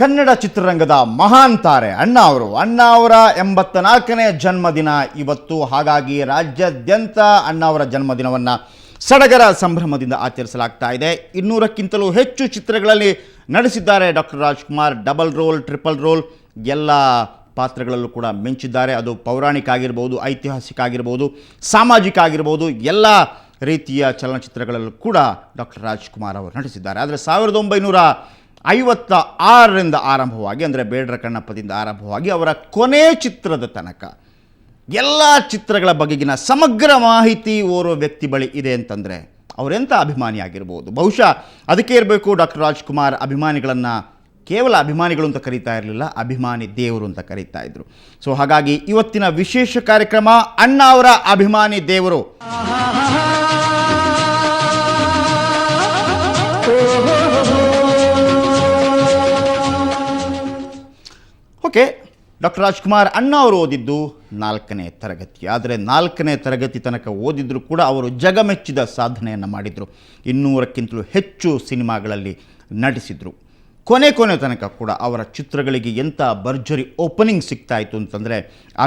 ಕನ್ನಡ ಚಿತ್ರರಂಗದ ಮಹಾನ್ ತಾರೆ ಅಣ್ಣ ಅವರ 84ನೇ ಜನ್ಮದಿನ ಇವತ್ತು. ಹಾಗಾಗಿ ರಾಜ್ಯಾದ್ಯಂತ ಅಣ್ಣ ಅವರ ಜನ್ಮದಿನವನ್ನು ಸಡಗರ ಸಂಭ್ರಮದಿಂದ ಆಚರಿಸಲಾಗ್ತಾ ಇದೆ. 200ಕ್ಕಿಂತಲೂ ಹೆಚ್ಚು ಚಿತ್ರಗಳಲ್ಲಿ ನಟಿಸಿದ್ದಾರೆ doctor Rajkumar. Double role, triple role ಎಲ್ಲ ಪಾತ್ರಗಳಲ್ಲೂ ಕೂಡ ಮಿಂಚಿದ್ದಾರೆ. ಅದು ಪೌರಾಣಿಕ ಆಗಿರ್ಬೋದು, ಐತಿಹಾಸಿಕ ಆಗಿರ್ಬೋದು, ಸಾಮಾಜಿಕ ಆಗಿರ್ಬೋದು, ಎಲ್ಲ ರೀತಿಯ ಚಲನಚಿತ್ರಗಳಲ್ಲೂ ಕೂಡ ಡಾಕ್ಟರ್ ರಾಜ್ಕುಮಾರ್ ಅವರು ನಟಿಸಿದ್ದಾರೆ. ಆದರೆ 1956ರಿಂದ ಆರಂಭವಾಗಿ, ಅಂದರೆ ಬೇಡರ ಕಣ್ಣಪ್ಪದಿಂದ ಆರಂಭವಾಗಿ ಅವರ ಕೊನೆ ಚಿತ್ರದ ತನಕ ಎಲ್ಲ ಚಿತ್ರಗಳ ಬಗೆಗಿನ ಸಮಗ್ರ ಮಾಹಿತಿ ಓರ್ವ ವ್ಯಕ್ತಿ ಬಳಿ ಇದೆ ಅಂತಂದರೆ ಅವರೆಂಥ ಅಭಿಮಾನಿ ಆಗಿರ್ಬೋದು. ಬಹುಶಃ ಅದಕ್ಕೆ ಇರಬೇಕು ಡಾಕ್ಟರ್ ರಾಜ್ಕುಮಾರ್ ಅಭಿಮಾನಿಗಳನ್ನು ಕೇವಲ ಅಭಿಮಾನಿಗಳು ಅಂತ ಕರೀತಾ ಇರಲಿಲ್ಲ, ಅಭಿಮಾನಿ ದೇವರು ಅಂತ ಕರೀತಾ ಇದ್ರು. ಸೊ ಹಾಗಾಗಿ ಇವತ್ತಿನ ವಿಶೇಷ ಕಾರ್ಯಕ್ರಮ ಅಣ್ಣ ಅವರ ಅಭಿಮಾನಿ ದೇವರು. ಓಕೆ, ಡಾಕ್ಟರ್ ರಾಜ್ಕುಮಾರ್ ಅಣ್ಣ ಅವರು ಓದಿದ್ದು 4ನೇ ತರಗತಿ. ಆದರೆ 4ನೇ ತರಗತಿ ತನಕ ಓದಿದ್ರು ಕೂಡ ಅವರು ಜಗಮೆಚ್ಚಿದ ಸಾಧನೆಯನ್ನು ಮಾಡಿದರು. 200ಕ್ಕಿಂತಲೂ ಹೆಚ್ಚು ಸಿನಿಮಾಗಳಲ್ಲಿ ನಟಿಸಿದರು. ಕೊನೆ ತನಕ ಕೂಡ ಅವರ ಚಿತ್ರಗಳಿಗೆ ಎಂಥ ಭರ್ಜರಿ ಓಪನಿಂಗ್ ಸಿಗ್ತಾಯಿತ್ತು ಅಂತಂದರೆ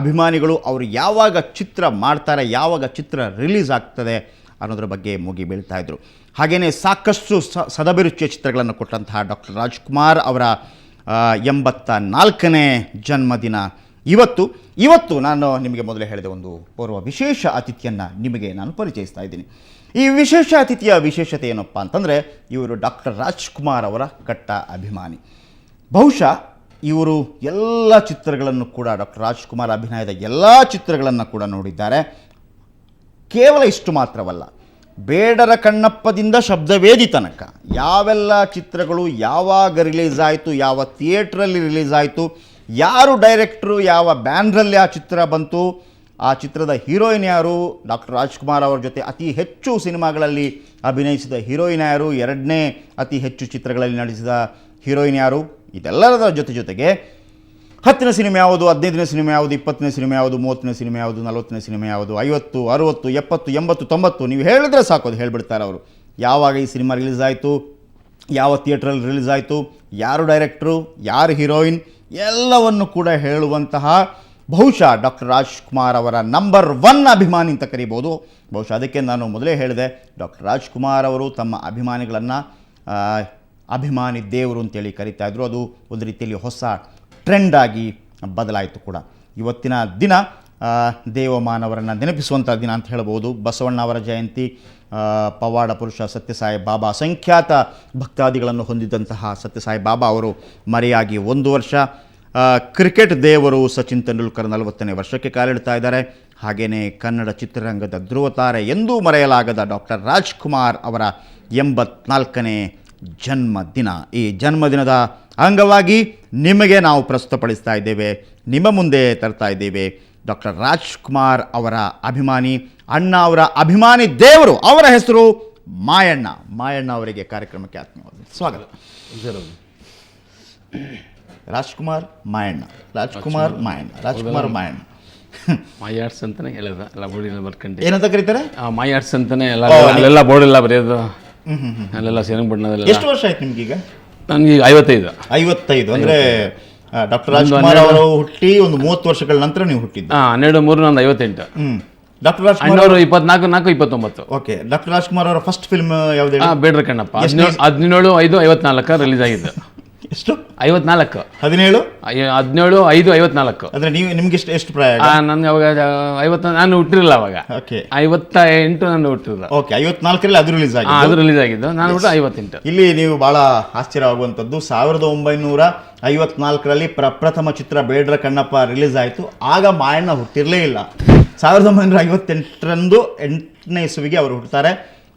ಅಭಿಮಾನಿಗಳು ಅವರು ಯಾವಾಗ ಚಿತ್ರ ಮಾಡ್ತಾರೆ, ಯಾವಾಗ ಚಿತ್ರ ರಿಲೀಸ್ ಆಗ್ತದೆ ಅನ್ನೋದ್ರ ಬಗ್ಗೆ ಮುಗಿ ಬೀಳ್ತಾಯಿದ್ರು. ಹಾಗೆಯೇ ಸಾಕಷ್ಟು ಸದಭಿರುಚಿಯ ಚಿತ್ರಗಳನ್ನು ಕೊಟ್ಟಂತಹ ಡಾಕ್ಟರ್ ರಾಜ್ಕುಮಾರ್ ಅವರ 84ನೇ ಜನ್ಮದಿನ ಇವತ್ತು ನಾನು ನಿಮಗೆ ಮೊದಲೇ ಹೇಳಿದೆ, ಒಂದು ಓರ್ವ ವಿಶೇಷ ಅತಿಥಿಯನ್ನು ನಿಮಗೆ ನಾನು ಪರಿಚಯಿಸ್ತಾ ಇದ್ದೀನಿ. ಈ ವಿಶೇಷ ಅತಿಥಿಯ ವಿಶೇಷತೆ ಏನಪ್ಪ ಅಂತಂದರೆ ಇವರು ಡಾಕ್ಟರ್ ರಾಜ್ಕುಮಾರ್ ಅವರ ಕಟ್ಟ ಅಭಿಮಾನಿ. ಬಹುಶಃ ಇವರು ಎಲ್ಲ ಚಿತ್ರಗಳನ್ನು ಕೂಡ, ಡಾಕ್ಟರ್ ರಾಜ್ಕುಮಾರ್ ಅಭಿನಯದ ಎಲ್ಲ ಚಿತ್ರಗಳನ್ನು ಕೂಡ ನೋಡಿದ್ದಾರೆ. ಕೇವಲ ಇಷ್ಟು ಮಾತ್ರವಲ್ಲ, ಬೇಡರ ಕಣ್ಣಪ್ಪದಿಂದ ಶಬ್ದವೇದಿ ತನಕ ಯಾವೆಲ್ಲ ಚಿತ್ರಗಳು ಯಾವಾಗ ರಿಲೀಸ್ ಆಯಿತು, ಯಾವ ಥಿಯೇಟ್ರಲ್ಲಿ ರಿಲೀಸ್ ಆಯಿತು, ಯಾರು ಡೈರೆಕ್ಟ್ರು, ಯಾವ ಬ್ಯಾನ್ರಲ್ಲಿ ಆ ಚಿತ್ರ ಬಂತು, ಆ ಚಿತ್ರದ ಹೀರೋಯಿನ್ ಯಾರು, ಡಾಕ್ಟರ್ ರಾಜ್ಕುಮಾರ್ ಅವರ ಜೊತೆ ಅತಿ ಹೆಚ್ಚು ಸಿನಿಮಾಗಳಲ್ಲಿ ಅಭಿನಯಿಸಿದ ಹೀರೋಯಿನ್ ಯಾರು, 2ನೇ ಅತಿ ಹೆಚ್ಚು ಚಿತ್ರಗಳಲ್ಲಿ ನಟಿಸಿದ ಹೀರೋಯಿನ್ ಯಾರು, ಇದೆಲ್ಲದರ ಜೊತೆಗೆ 10ನೇ ಸಿನಿಮಾ ಯಾವುದು, 15ನೇ ಸಿನಿಮಾ ಯಾವುದು, 20ನೇ ಸಿನಿಮಾ ಯಾವುದು, 30ನೇ ಸಿನಿಮಾ ಯಾವುದು, 40ನೇ ಸಿನಿಮಾ ಯಾವುದು, 50, 60, 70, 80, 90 ನೀವು ಹೇಳಿದ್ರೆ ಸಾಕು ಅದು ಹೇಳಿಬಿಡ್ತಾರೆ ಅವರು. ಯಾವಾಗ ಈ ಸಿನಿಮಾ ರಿಲೀಸ್ ಆಯಿತು, ಯಾವ ಥಿಯೇಟ್ರಲ್ಲಿ ರಿಲೀಸ್ ಆಯಿತು, ಯಾರು ಡೈರೆಕ್ಟ್ರು, ಯಾರು ಹೀರೋಯಿನ್, ಎಲ್ಲವನ್ನು ಕೂಡ ಹೇಳುವಂತಹ ಬಹುಶಃ ಡಾಕ್ಟರ್ ರಾಜ್ಕುಮಾರ್ ಅವರ ನಂಬರ್ 1 ಅಭಿಮಾನಿ ಅಂತ ಕರಿಬೋದು. ಬಹುಶಃ ಅದಕ್ಕೆ ನಾನು ಮೊದಲೇ ಹೇಳಿದೆ, ಡಾಕ್ಟರ್ ರಾಜ್ಕುಮಾರ್ ಅವರು ತಮ್ಮ ಅಭಿಮಾನಿಗಳನ್ನು ಅಭಿಮಾನಿ ದೇವರು ಅಂತೇಳಿ ಕರೀತಾ ಇದ್ರು. ಅದು ಒಂದು ರೀತಿಯಲ್ಲಿ ಹೊಸ ಟ್ರೆಂಡ್ ಆಗಿ ಬದಲಾಯಿತು ಕೂಡ. ಇವತ್ತಿನ ದಿನ ದೇವಮಾನವರನ್ನು ನೆನಪಿಸುವಂಥ ದಿನ ಅಂತ ಹೇಳ್ಬೋದು. ಬಸವಣ್ಣ ಅವರ ಜಯಂತಿ, ಪವಾಡ ಪುರುಷ ಸತ್ಯಸಾಯಿ ಬಾಬಾ, ಅಸಂಖ್ಯಾತ ಭಕ್ತಾದಿಗಳನ್ನು ಹೊಂದಿದಂತಹ ಸತ್ಯಸಾಯಿ ಬಾಬಾ ಅವರು ಮರೆಯಾಗಿ 1 ವರ್ಷ. ಕ್ರಿಕೆಟ್ ದೇವರು ಸಚಿನ್ ತೆಂಡೂಲ್ಕರ್ 40ನೇ ವರ್ಷಕ್ಕೆ ಕಾಲಿಡ್ತಾ ಇದ್ದಾರೆ. ಹಾಗೆಯೇ ಕನ್ನಡ ಚಿತ್ರರಂಗದ ಧ್ರುವತಾರೆ ಎಂದೂ ಮರೆಯಲಾಗದ ಡಾಕ್ಟರ್ ರಾಜ್ಕುಮಾರ್ ಅವರ 84ನೇ ಜನ್ಮದಿನ. ಈ ಜನ್ಮದಿನದ ಅಂಗವಾಗಿ ನಿಮಗೆ ನಾವು ಪ್ರಸ್ತುತಪಡಿಸ್ತಾ ಇದ್ದೇವೆ, ನಿಮ್ಮ ಮುಂದೆ ತರ್ತಾ ಇದ್ದೇವೆ ಡಾಕ್ಟರ್ ರಾಜ್ಕುಮಾರ್ ಅವರ ಅಭಿಮಾನಿ, ಅಣ್ಣ ಅವರ ಅಭಿಮಾನಿ ದೇವರು. ಅವರ ಹೆಸರು ಮಾಯಣ್ಣ. ಮಾಯಣ್ಣ ಅವರಿಗೆ ಕಾರ್ಯಕ್ರಮಕ್ಕೆ ಆತ್ಮೀಯವಾದ ಸ್ವಾಗತ. ರಾಜ್ಕುಮಾರ್ ಮಾಯಣ್ಣ, ರಾಜ್ಕುಮಾರ್ ಮಾಯಣ್ಣ, ರಾಜ್ಕುಮಾರ್ ಮಾಯಣ್ಣ. ಮಾಯಾರ್ಟ್ಸ್ ಅಂತಾನೆ ಹೇಳೋದ ಎಲ್ಲ ಬೋರ್ಡಿನ ಬರ್ಕೊಂಡು ಏನಂತ ಕರೀತಾರೆ? ಮಾಯಾರ್ಟ್ಸ್ ಅಂತಾನೆ ಅಲ್ಲೆಲ್ಲ ಬೋರ್ಡೆಲ್ಲ ಬರೆಯೋದು, ಅಲ್ಲೆಲ್ಲ ಸೇರಂಗ್ ಬಣ್ಣದಲ್ಲ. ಎಷ್ಟು ವರ್ಷ ಆಯ್ತು ನಿಮ್ಗೀಗ? ನನಗೆ 55 ಅಂದರೆ ಡಾಕ್ಟರ್ ರಾಜ್ಕುಮಾರ್ ಅವರು ಹುಟ್ಟಿ ಒಂದು 30 ವರ್ಷಗಳ ನಂತರ ನೀವು ಹುಟ್ಟಿದ್ದು. 12/3 ನಂದು 58. ಡಾಕ್ಟರ್ ರಾಜ್ಕುಮಾರ್ ಅವರು 24/4/29. ಓಕೆ. ಡಾಕ್ಟರ್ ರಾಜ್ಕುಮಾರ್ ಅವರ ಫಸ್ಟ್ ಫಿಲ್ಮ್ ಯಾವ್ದು? ಬೇಡ್ರ ಕಣ್ಣಪ್ಪ. 17/5/54 ರಿಲೀಸ್ ಆಗಿದ್ದು. ಎಷ್ಟು? 54. 17/5/54. ಅಂದ್ರೆ ನಿಮ್ಗೆ ಎಷ್ಟು ಪ್ರಾಯ? ನನ್ಗೆ ಅವಾಗ 50, ನಾನು ಹುಟ್ಟಿರಲಿಲ್ಲ ಅವಾಗ. ಓಕೆ. 58 ನಾನು ಹುಟ್ಟಿರಲಿಲ್ಲ. ಓಕೆ. 54ರಲ್ಲಿ ಅದು ರಿಲೀಸ್ ಆಗಿದೆ. ಅದು ರಿಲೀಸ್ ಆಗಿದ್ದು, ನಾನು ಹುಟ್ಟು 58. ಇಲ್ಲಿ ನೀವು ಬಹಳ ಆಶ್ಚರ್ಯವಾಗುವಂಥದ್ದು, 1954ರಲ್ಲಿ ಪ್ರಪ್ರಥಮ ಚಿತ್ರ ಬೇಡ್ರ ಕಣ್ಣಪ್ಪ ರಿಲೀಸ್ ಆಯಿತು. ಆಗ ಮಾಯಣ್ಣ ಹುಟ್ಟಿರಲೇ ಇಲ್ಲ. 1958ರಂದು 8ನೇ ಇಸವಿಗೆ ಅವರು ಹುಟ್ಟುತ್ತಾರೆ.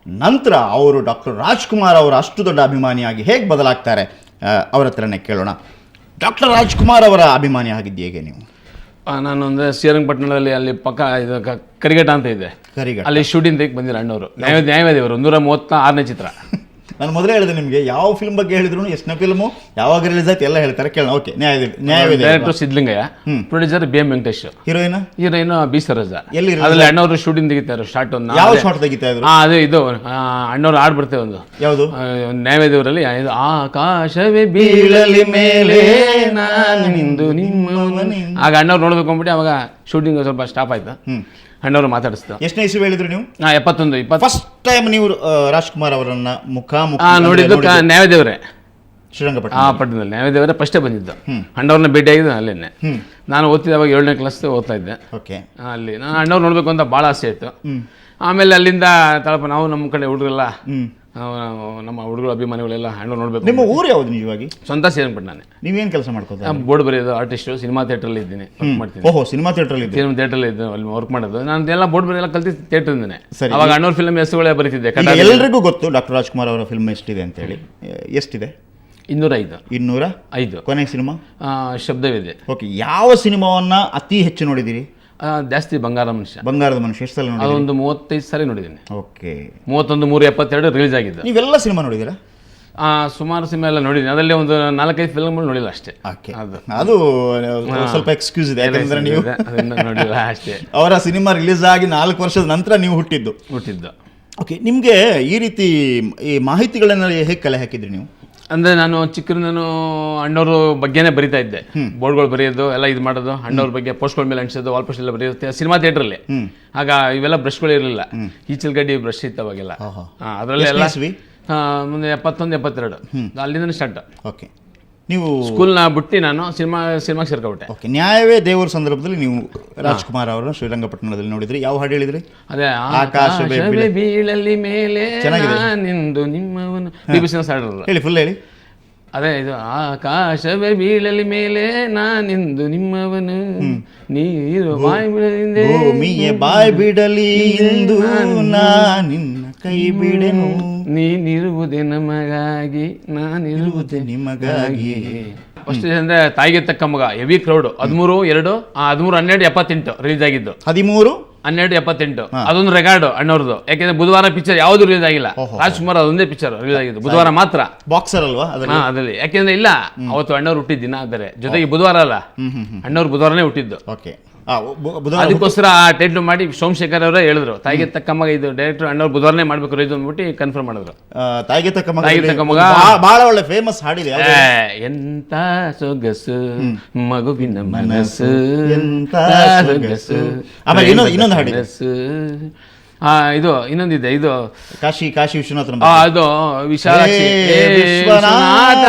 ನಂತರ ಅವರು ಡಾಕ್ಟರ್ ರಾಜ್ಕುಮಾರ್ ಅವರ ಅಷ್ಟು ದೊಡ್ಡ ಅಭಿಮಾನಿಯಾಗಿ ಹೇಗೆ ಬದಲಾಗ್ತಾರೆ ಅವರ ಹತ್ರನೇ ಕೇಳೋಣ. ಡಾಕ್ಟರ್ ರಾಜ್ಕುಮಾರ್ ಅವರ ಅಭಿಮಾನಿ ಆಗಿದ್ದು ಹೇಗೆ ನೀವು? ನಾನು ಅಂದರೆ ಶ್ರೀರಂಗಪಟ್ಟಣದಲ್ಲಿ ಅಲ್ಲಿ ಪಕ್ಕ ಇದು ಕರಿಘಟ್ಟ ಅಂತ ಇದೆ, ಅಲ್ಲಿ ಶೂಟಿಂಗ್ ತೆಗೆ ಬಂದಿರ ಅಣ್ಣವರು. ನ್ಯಾಯವಾದಿಯವರು 136ನೇ ಚಿತ್ರ. ನಾನು ಮೊದಲೇ ಹೇಳಿದೆ ನಿಮಗೆ, ಯಾವ ಫಿಲ್ಮ್ ಬಗ್ಗೆ ಹೇಳಿದ್ರು ಎಷ್ಟನೇ ಫಿಲ್ಮು ಯಾವಾಗ ರಿಲೀಸ್ ಆಯ್ತು ಎಲ್ಲ ಹೇಳ್ತಾರೆ. ಕೇಳೋಣ. ಓಕೆ, ನ್ಯಾಯವಿದೆ. Director Siddalingaiah, producer BM Venkatesh, heroine B Saroja. ಎಲ್ಲಿ ಅದ್ರಲ್ಲಿ ಅಣ್ಣವರು ಶೂಟಿಂಗ್ ತೆಗಿತಾರೆ ಸ್ಟಾರ್ಟ್ ಒಂದು. ಯಾವ ಶಾರ್ಟ್ ತೆಗಿತಾ ಇದ್ರು? ಅದೇ ಇದು ಅಣ್ಣವ್ರು ಹಾಡು ಬರ್ತೇವೆ ಒಂದು, ಯಾವುದು? ನ್ಯಾಯದೇವರಲ್ಲಿ ಆಕಾಶವೇ ಬೀಳಲಿ ಮೇಲೆ ನಾನು ನಿಂದು ನಿಮ್ಮವನೇ. ಆಗ ಅಣ್ಣವ್ರು ನೋಡ್ಬೇಕು ಅಂದ್ಬಿಟ್ಟು ಅವಾಗ ಶೂಟಿಂಗ್ ಸ್ವಲ್ಪ ಸ್ಟಾಪ್ ಆಯ್ತು. ಅಣ್ಣವ್ರು ಮಾತಾಡಿಸ್ತು. ಎಷ್ಟನೇ ಇಸ್ವಿ ಹೇಳಿದ್ರು ನೀವು? 71 ಫಸ್ಟ್ ಟೈಮ್ ನೀವು ರಾಜ್ಕುಮಾರ್ ಅವರನ್ನ ಮುಖಾಮುಖಿ ನೋಡಿದ್ದು ನ್ಯಾಯದೇವರೇ ಶ್ರೀರಂಗಪಟ್ಟಣದಲ್ಲಿ. ನ್ಯಾಯದೇವರೇ ಫಸ್ಟೇ ಬಂದಿದ್ದು. ಅಣ್ಣವ್ರನ್ನ ಭೇಟಿ ಆಗಿದ್ದು ಅಲ್ಲೇನೆ. ನಾನು ಓದ್ತಿದ್ದೆ ಅವಾಗ 7ನೇ ಕ್ಲಾಸ್ ಓದ್ತಾ ಇದ್ದೆ. ಅಲ್ಲಿ ನಾನು ಅಣ್ಣವ್ರು ನೋಡ್ಬೇಕು ಅಂತ ಭಾಳ ಆಸೆ ಆಯ್ತು. ಆಮೇಲೆ ಅಲ್ಲಿಂದ ತಳಪ ನಾವು ನಮ್ಮ ಕಡೆ ಹುಡುಗರೆಲ್ಲ ನಮ್ಮ ಹುಡುಗರು ಅಭಿಮಾನಿಗಳೆಲ್ಲ ಅಣ್ಣವ್ರು ನೋಡ್ಬೇಕು. ನಿಮ್ಮ ಊರು ಯಾವುದು ನಿಜವಾಗಿ? ಸ್ವಂತ ಶ್ರೀರಂಗಪಟ್ಟಣ. ನೀವೇನು ಕೆಲಸ ಮಾಡ್ಕೋತಾ? ಬೋರ್ಡ್ ಬರೆಯೋದು, ಆರ್ಟಿಸ್ಟು, ಸಿನಿಮಾ ಥಿಯೇಟ್ರಲ್ಲಿ ಇದ್ದೀನಿ, ವರ್ಕ್ ಮಾಡ್ತೀನಿ. ಓಹೋ, ಸಿನಿಮಾ ಥಿಯೇಟ್ರಲ್ಲಿ ಇದ್ದು ಅಲ್ಲಿ ವರ್ಕ್ ಮಾಡೋದು. ನಾನು ಎಲ್ಲ ಬೋರ್ಡ್ ಬರೆಯೆಲ್ಲ ಕಲ್ತಿ ಥಿಯೇಟರ್ ಇದ್ದೇನೆ. ಅವಾಗ ಅಣ್ಣವ್ರ ಫಿಲ್ಮ್ ಹೆಸರುಗಳೇ ಬರೀತಿದ್ದೆ. ಎಲ್ಲರಿಗೂ ಗೊತ್ತು ಡಾಕ್ಟರ್ ರಾಜ್ಕುಮಾರ್ ಅವರ ಫಿಲ್ಮ್ ಎಷ್ಟಿದೆ ಅಂತೇಳಿ. ಎಷ್ಟಿದೆ? 205. 205. ಕೊನೆ ಸಿನಿಮಾ ಶಬ್ದವಿದೆ. ಓಕೆ, ಯಾವ ಸಿನಿಮಾವನ್ನ ಅತಿ ಹೆಚ್ಚು ನೋಡಿದಿರಿ? ಜಾಸ್ತಿ ಬಂಗಾರದ ಮನುಷ್ಯ. ಎಷ್ಟು ಸಲ ನೋಡಿ? ಅದೊಂದು 35 ಸಲ ನೋಡಿದ್ದೀನಿ. ಓಕೆ. 31/3/72 ರಿಲೀಸ್ ಆಗಿದ್ದು. ನೀವೆಲ್ಲ ಸಿನಿಮಾ ನೋಡಿದ್ದೀರಾ? ಸುಮಾರು ಸಿನಿಮಾ ಎಲ್ಲ ನೋಡಿದ್ದೀನಿ. ಅದರಲ್ಲಿ ಒಂದು 4-5 ಫಿಲ್ಮ್ಗಳು ನೋಡಿಲ್ಲ ಅಷ್ಟೇ. ಅದು ಸ್ವಲ್ಪ ಎಕ್ಸ್ಕ್ಯೂಸ್ ಇದೆ, ಯಾಕಂದ್ರೆ ನೀವು ನೋಡಿಲ್ಲ ಅಷ್ಟೇ. ಅವರ ಸಿನಿಮಾ ರಿಲೀಸ್ ಆಗಿ 4 ವರ್ಷದ ನಂತರ ನೀವು ಹುಟ್ಟಿದ್ದು. ಓಕೆ, ನಿಮಗೆ ಈ ರೀತಿ ಈ ಮಾಹಿತಿಗಳನ್ನ ಹೇಗೆ ಕಲೆ ಹಾಕಿದ್ರಿ ನೀವು? ಅಂದರೆ ನಾನು ಚಿಕ್ಕರು ಅಣ್ಣವ್ರ ಬಗ್ಗೆನೇ ಬರಿತಾ ಇದ್ದೆ. ಬೋರ್ಡ್ಗಳು ಬರೆಯೋದು ಎಲ್ಲ ಇದು ಮಾಡೋದು, ಅಣ್ಣವ್ರ ಬಗ್ಗೆ ಪೋಸ್ಟ್ಗಳ ಮೇಲೆ ಅಂಟಿಸೋದು, ವಾಲ್ ಪೋಸ್ಟ್ ಎಲ್ಲ ಬರೆಯುತ್ತೆ ಸಿನಿಮಾ ಥಿಯೇಟ್ರಲ್ಲಿ. ಆಗ ಇವೆಲ್ಲ ಬ್ರಷ್ಗಳು ಇರಲಿಲ್ಲ, ಈಚಲ್ಗಡ್ಡಿ ಬ್ರಷ್ ಇತ್ತು ಅವಾಗೆಲ್ಲ. ಅದರಲ್ಲೇ ಎಲ್ಲ ಮುಂದೆ 71-72 ಅಲ್ಲಿಂದ ಸ್ಟಾರ್ಟ್. ಓಕೆ, ನೀವು ಸ್ಕೂಲ್ನ ಬಿಟ್ಟು ನಾನು ಸಿನಿಮಾಗೆ ಸೇರ್ಕೊಬಿಟ್ಟೆ. ಓಕೆ, ನ್ಯಾಯವೇ ದೇವರ ಸಂದರ್ಭದಲ್ಲಿ ನೀವು ರಾಜ್ಕುಮಾರ್ ಅವರ ಶ್ರೀರಂಗಪಟ್ಟಣದಲ್ಲಿ ನೋಡಿದ್ರಿ. ಯಾವ ಹಾಡು ಹೇಳಿದ್ರಿ? ಅದೇ ಆಕಾಶವೇ ಬೀಳಲಿ ಮೇಲೆ ನಿಂದು ನಿಮ್ಮವನು. BBC ಹಾಡೋದು ಹೇಳಿ, ಫುಲ್ ಹೇಳಿ. ಅದೇ ಇದು ಆಕಾಶವೇ ಬೀಳಲಿ ಮೇಲೆ ನಾನಿಂದು ನಿಮ್ಮವನು, ನೀರು ಬಾಯಿ ಬಿಡಲಿಂದೆ ಭೂಮಿಯ ಬಾಯಿ ಬಿಡಲಿ ಇಂದು ನಿನ್ನ ಕೈ ಬಿಡೆನು, ನೀನಿರುವುದೇ ನಮಗಾಗಿ ನಾನಿರುವುದೇ ನಿಮಗಾಗಿ. ಫಸ್ಟ್ ಅಂದ್ರೆ ತಾಯಿಗೆ ತಕ್ಕ ಮಗ, ಹೆವಿ ಕ್ರೌಡ್. 13/12/78 ರಿಲೀಸ್ ಆಗಿದ್ದು. 13/12/78 ಅದೊಂದು ರೆಕಾರ್ಡ್ ಅಣ್ಣವ್ರದ್ದು. ಯಾಕೆಂದ್ರೆ ಬುಧವಾರ ಪಿಕ್ಚರ್ ಯಾವ್ದು ರಿಲೀಸ್ ಆಗಿಲ್ಲ. ರಾಜ್ಕುಮಾರ್ ಅದೊಂದೇ ಪಿಕ್ಚರ್ ರಿಲೀಸ್ ಆಗಿದ್ದು, ಬುಧವಾರ ಮಾತ್ರ. ಬಾಕ್ಸರ್ ಅಲ್ವಾ ಅದ್ರಲ್ಲಿ? ಯಾಕೆಂದ್ರೆ ಇಲ್ಲ, ಅವತ್ತು ಅಣ್ಣವ್ರು ಹುಟ್ಟಿದ ದಿನ ಬೇರೆ, ಜೊತೆಗೆ ಬುಧವಾರ ಅಲ್ಲ, ಅಣ್ಣವ್ರು ಬುಧವಾರನೇ ಹುಟ್ಟಿದ್ದು. ಓಕೆ, ಅದಕ್ಕೋಸ್ಕರ ಆ ಟೈಟ್ಲ್ ಮಾಡಿ ಸೋಮಶೇಖರ್ ಅವರೇ ಹೇಳಿದ್ರು, ತಾಯಿಗೆ ತಕ್ಕ ಮಗ ಇದು ಡೈರೆಕ್ಟರ್ ಅಣ್ಣವ್ರು ಬುಧವಾರನೇ ಮಾಡ್ಬೇಕು ಇದು ಅಂದ್ಬಿಟ್ಟು ಕನ್ಫರ್ಮ್ ಮಾಡಿದ್ರು. ತಾಯಿಗೆ ತಕ್ಕ ಮಗ ಬಹಳ ಒಳ್ಳೆ ಫೇಮಸ್ ಹಾಡಿದೆ. ಎಂತ ಸೊಗಸು ಮಗುವಿನ ಮನಸ್ಸು, ಎಂತ ಸೊಗಸು. ಆಮೇಲೆ ಇನ್ನೊಂದು ಹಾಡಿದೆ, ಇದು ಇನ್ನೊಂದಿದೆ, ಇದು ಕಾಶಿ ವಿಶ್ವನಾಥ. ಅದು ವಿಶಾಲಾಕ್ಷಿ ವಿಶ್ವನಾಥ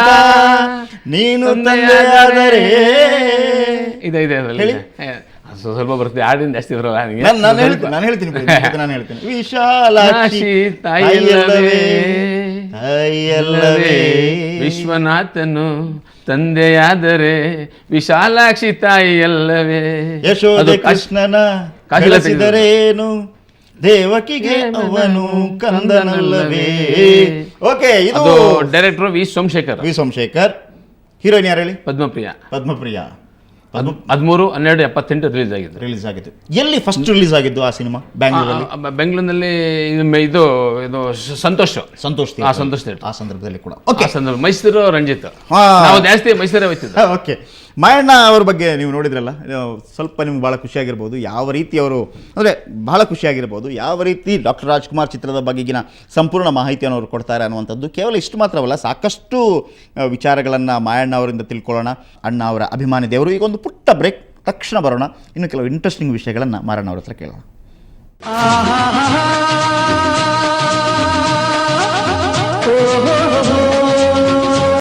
ನೀನು ತಂದೆಯಾದರೆ ಇದೆ ಅದರಲ್ಲಿ ಸ್ವಲ್ಪ ಬರ್ತದೆ. ಹಾಡಿನ ಜಾಸ್ತಿ ಬರಲ್ಲ ನನಗೆ. ನಾನು ಹೇಳ್ತೀನಿ. ವಿಶಾಲಾಕ್ಷಿ ತಾಯಿಯಲ್ಲವೇ, ವಿಶ್ವನಾಥನು ತಂದೆಯಾದರೆ ವಿಶಾಲಾಕ್ಷಿ ತಾಯಿಯಲ್ಲವೇ, ಯಶೋದೆ ಕೃಷ್ಣನ ಕಳಿಸಿದರೇನು ದೇವಕಿಗೆ ಅವನು ಕಂದನಲ್ಲವೇ. ಓಕೆ, ಇದು ಡೈರೆಕ್ಟರ್ ವಿ ಸೋಮಶೇಖರ್. ಹೀರೋಯಿನ್ ಯಾರು ಹೇಳಿ? ಪದ್ಮಪ್ರಿಯಾ. 13/12/78 ರಿಲೀಸ್ ಆಗಿದ್ದು. ಎಲ್ಲಿ ಫಸ್ಟ್ ರಿಲೀಸ್ ಆಗಿದ್ದು ಆ ಸಿನಿಮಾ? ಬೆಂಗಳೂರಿನಲ್ಲಿ. ಇದು ಸಂತೋಷ್ ಥಿಯೇಟರ್. ಆ ಸಂದರ್ಭದಲ್ಲಿ ಕೂಡ ಮೈಸೂರು ರಂಜಿತ್, ನಾವು ಜಾಸ್ತಿ ಮೈಸೂರೇ ಹೋಗ್ತಿದ್ದೆ. ಓಕೆ, ಮಾಯಣ್ಣ ಅವ್ರ ಬಗ್ಗೆ ನೀವು ನೋಡಿದ್ರಲ್ಲ, ಸ್ವಲ್ಪ ನಿಮ್ಗೆ ಭಾಳ ಖುಷಿಯಾಗಿರ್ಬೋದು. ಯಾವ ರೀತಿ ಅವರು ಅಂದರೆ ಭಾಳ ಖುಷಿಯಾಗಿರ್ಬೋದು, ಯಾವ ರೀತಿ ಡಾಕ್ಟರ್ ರಾಜ್ಕುಮಾರ್ ಚಿತ್ರದ ಬಗೆಗಿನ ಸಂಪೂರ್ಣ ಮಾಹಿತಿಯನ್ನು ಅವರು ಕೊಡ್ತಾರೆ ಅನ್ನುವಂಥದ್ದು. ಕೇವಲ ಇಷ್ಟು ಮಾತ್ರವಲ್ಲ, ಸಾಕಷ್ಟು ವಿಚಾರಗಳನ್ನು ಮಾಯಣ್ಣ ಅವರಿಂದ ತಿಳ್ಕೊಳ್ಳೋಣ. ಅಣ್ಣ ಅವರ ಅಭಿಮಾನಿ ದೇವರು. ಈಗ ಒಂದು ಪುಟ್ಟ ಬ್ರೇಕ್, ತಕ್ಷಣ ಬರೋಣ. ಇನ್ನು ಕೆಲವು ಇಂಟ್ರೆಸ್ಟಿಂಗ್ ವಿಷಯಗಳನ್ನು ಮಾರಣ್ಣ ಅವ್ರ ಹತ್ರ ಕೇಳೋಣ.